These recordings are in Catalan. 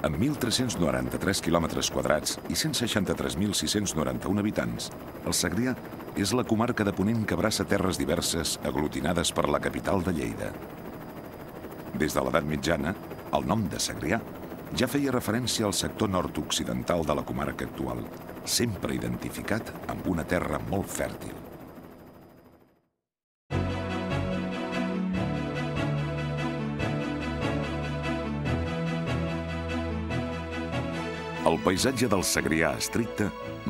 Amb 1.393 quilòmetres quadrats i 163.691 habitants, el Segrià és la comarca de Ponent que abraça terres diverses aglutinades per la capital de Lleida. Des de l'edat mitjana, el nom de Segrià ja feia referència al sector nord-occidental de la comarca actual, sempre identificat amb una terra molt fèrtil. El paisatge del Segrià estricte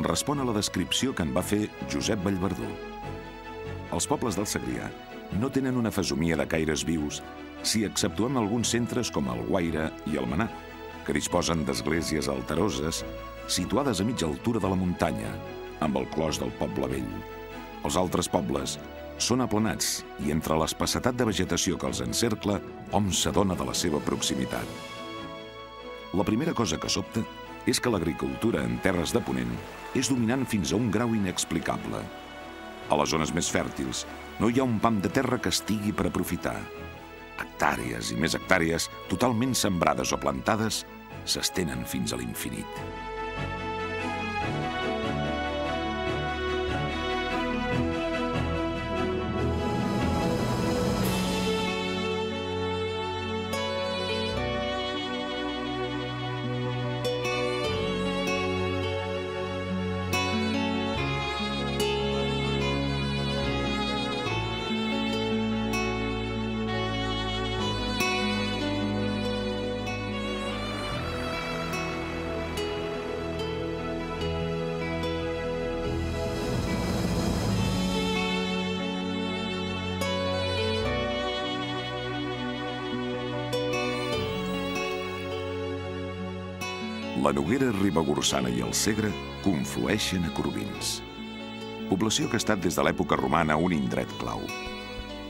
respon a la descripció que en va fer Josep Vallverdú. Els pobles del Segrià no tenen una fesomia de caires vius si exceptuem alguns centres com el Guaire i el Menar, que disposen d'esglésies alteroses situades a mitja altura de la muntanya, amb el clos del Poble Vell. Els altres pobles són aplanats i entre l'espessetat de vegetació que els encercla hom s'adona de la seva proximitat. La primera cosa que sobta és que l'agricultura en terres de Ponent és dominant fins a un grau inexplicable. A les zones més fèrtils no hi ha un pam de terra que estigui per aprofitar. Hectàrees i més hectàrees, totalment sembrades o plantades, s'estenen fins a l'infinit. La Noguera Ribagorçana i el Segre conflueixen a Corbins. Població que ha estat des de l'època romana un indret clau.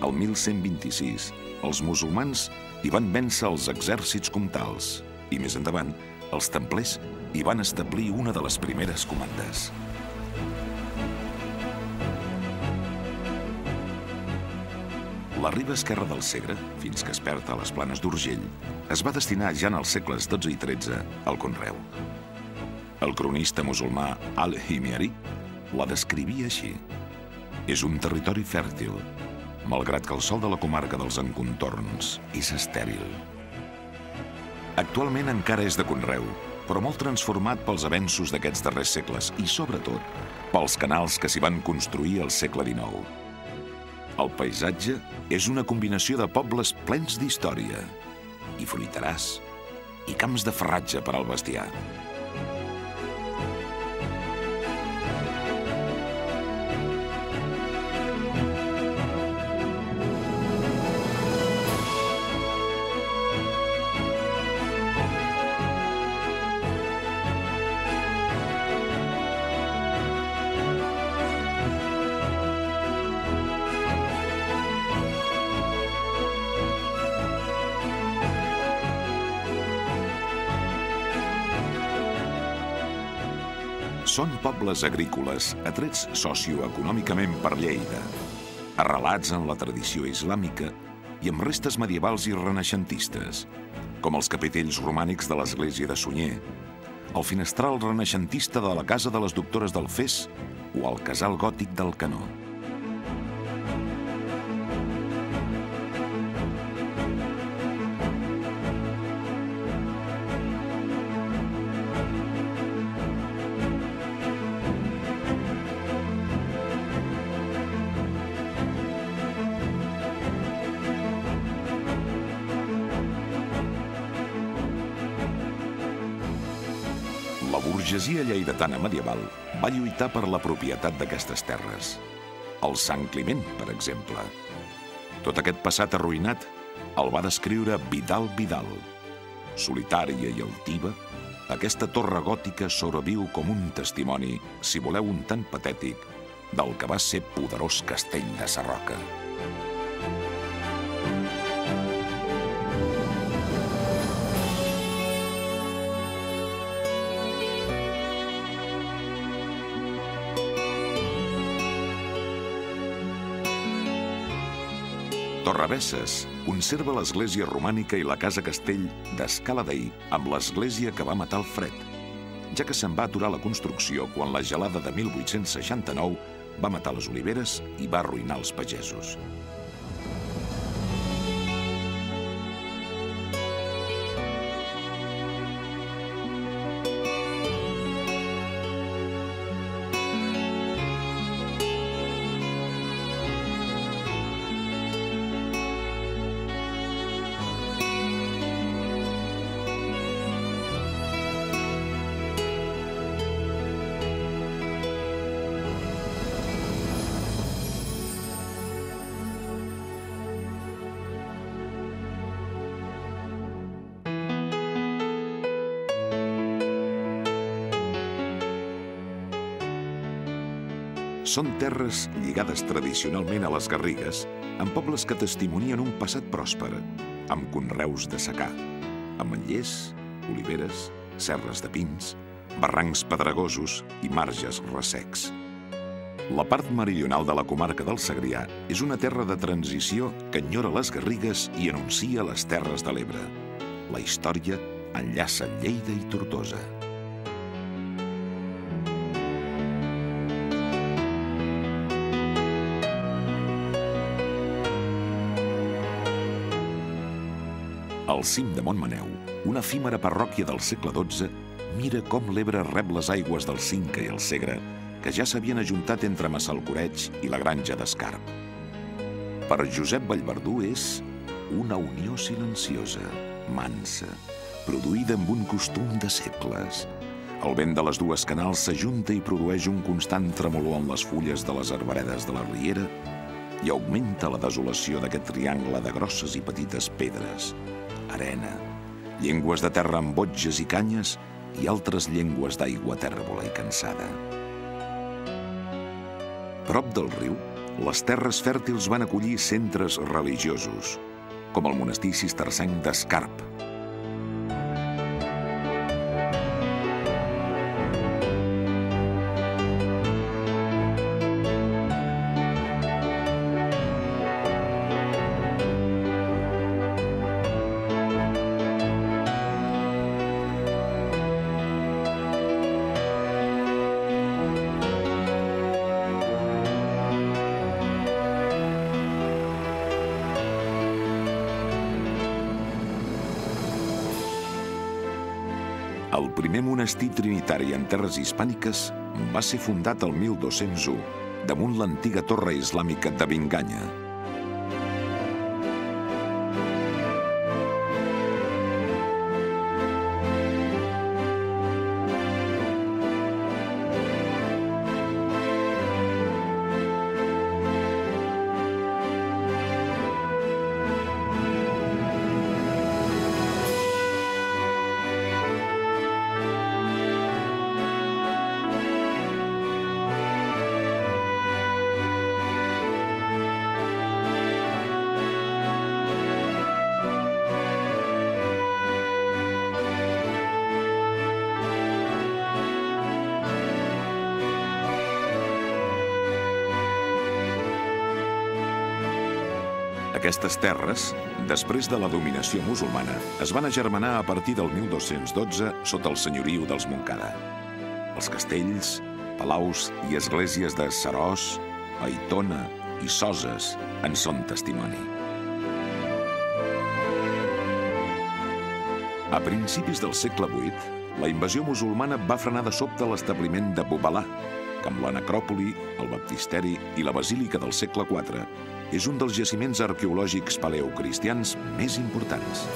El 1126, els musulmans hi van vèncer els exèrcits comtals i, més endavant, els templers hi van establir una de les primeres comandes. La riba esquerra del Segre, fins que es perd a les planes d'Urgell, es va destinar ja en els segles XII i XIII al conreu. El cronista musulmà Al-Himyari la descrivia així. És un territori fèrtil, malgrat que el sòl de la comarca dels encontorns és estèril. Actualment encara és de conreu, però molt transformat pels avenços d'aquests darrers segles i, sobretot, pels canals que s'hi van construir al segle XIX. El paisatge és una combinació de pobles plens d'història, i fruiteràs, i camps de farratge per al bestiar. Són pobles agrícoles atrets socioeconòmicament per Lleida, arrelats en la tradició islàmica i amb restes medievals i renaixentistes, com els capitells romànics de l'església de Sunyer, el finestral renaixentista de la casa de les doctores del Fes o el casal gòtic del Canó. La burgesia lleidatana medieval va lluitar per la propietat d'aquestes terres. El Sant Climent, per exemple. Tot aquest passat arruïnat el va descriure Vidal Vidal. Solitària i altiva, aquesta torre gòtica sobreviu com un testimoni, si voleu un tant patètic, del que va ser poderós castell de Sarroca. Torrebesses conserva l'església romànica i la casa-castell d'Escala Dei amb l'església que va matar el fred, ja que se'n va aturar la construcció quan la gelada de 1869 va matar les oliveres i va arruïnar els pagesos. Són terres lligades tradicionalment a les Garrigues, amb pobles que testimonien un passat pròsper, amb conreus de secà, ametllers, oliveres, serres de pins, barrancs pedregosos i marges ressecs. La part meridional de la comarca del Segrià és una terra de transició que enyora les Garrigues i anuncia les Terres de l'Ebre. La història enllaça Lleida i Tortosa. Al cim de Montmaneu, una efímera parròquia del segle XII mira com l'Ebre rep les aigües del Cinca i el Segre, que ja s'havien ajuntat entre Massalcoreig i la granja d'Escarp. Per Josep Vallverdú és una unió silenciosa, mansa, produïda amb un costum de segles. El vent de les dues canals s'ajunta i produeix un constant tremolor en les fulles de les arboredes de la riera i augmenta la desolació d'aquest triangle de grosses i petites pedres, arena, llengües de terra amb botges i canyes i altres llengües d'aigua tèrbola i cansada. Prop del riu, les terres fèrtils van acollir centres religiosos, com el monestir cistercenc d'Escarp. El primer monestir trinitari en terres hispàniques va ser fundat el 1201 damunt l'antiga torre islàmica de Binganya. Aquestes terres, després de la dominació musulmana, es van agermanar a partir del 1212 sota el senyoriu dels Montcada. Els castells, palaus i esglésies de Seròs, Aitona i Soses en són testimoni. A principis del segle VIII, la invasió musulmana va frenar de sobte l'establiment de Bobalà, que amb la necròpoli, el baptisteri i la basílica del segle IV és un dels jaciments arqueològics paleocristians més importants.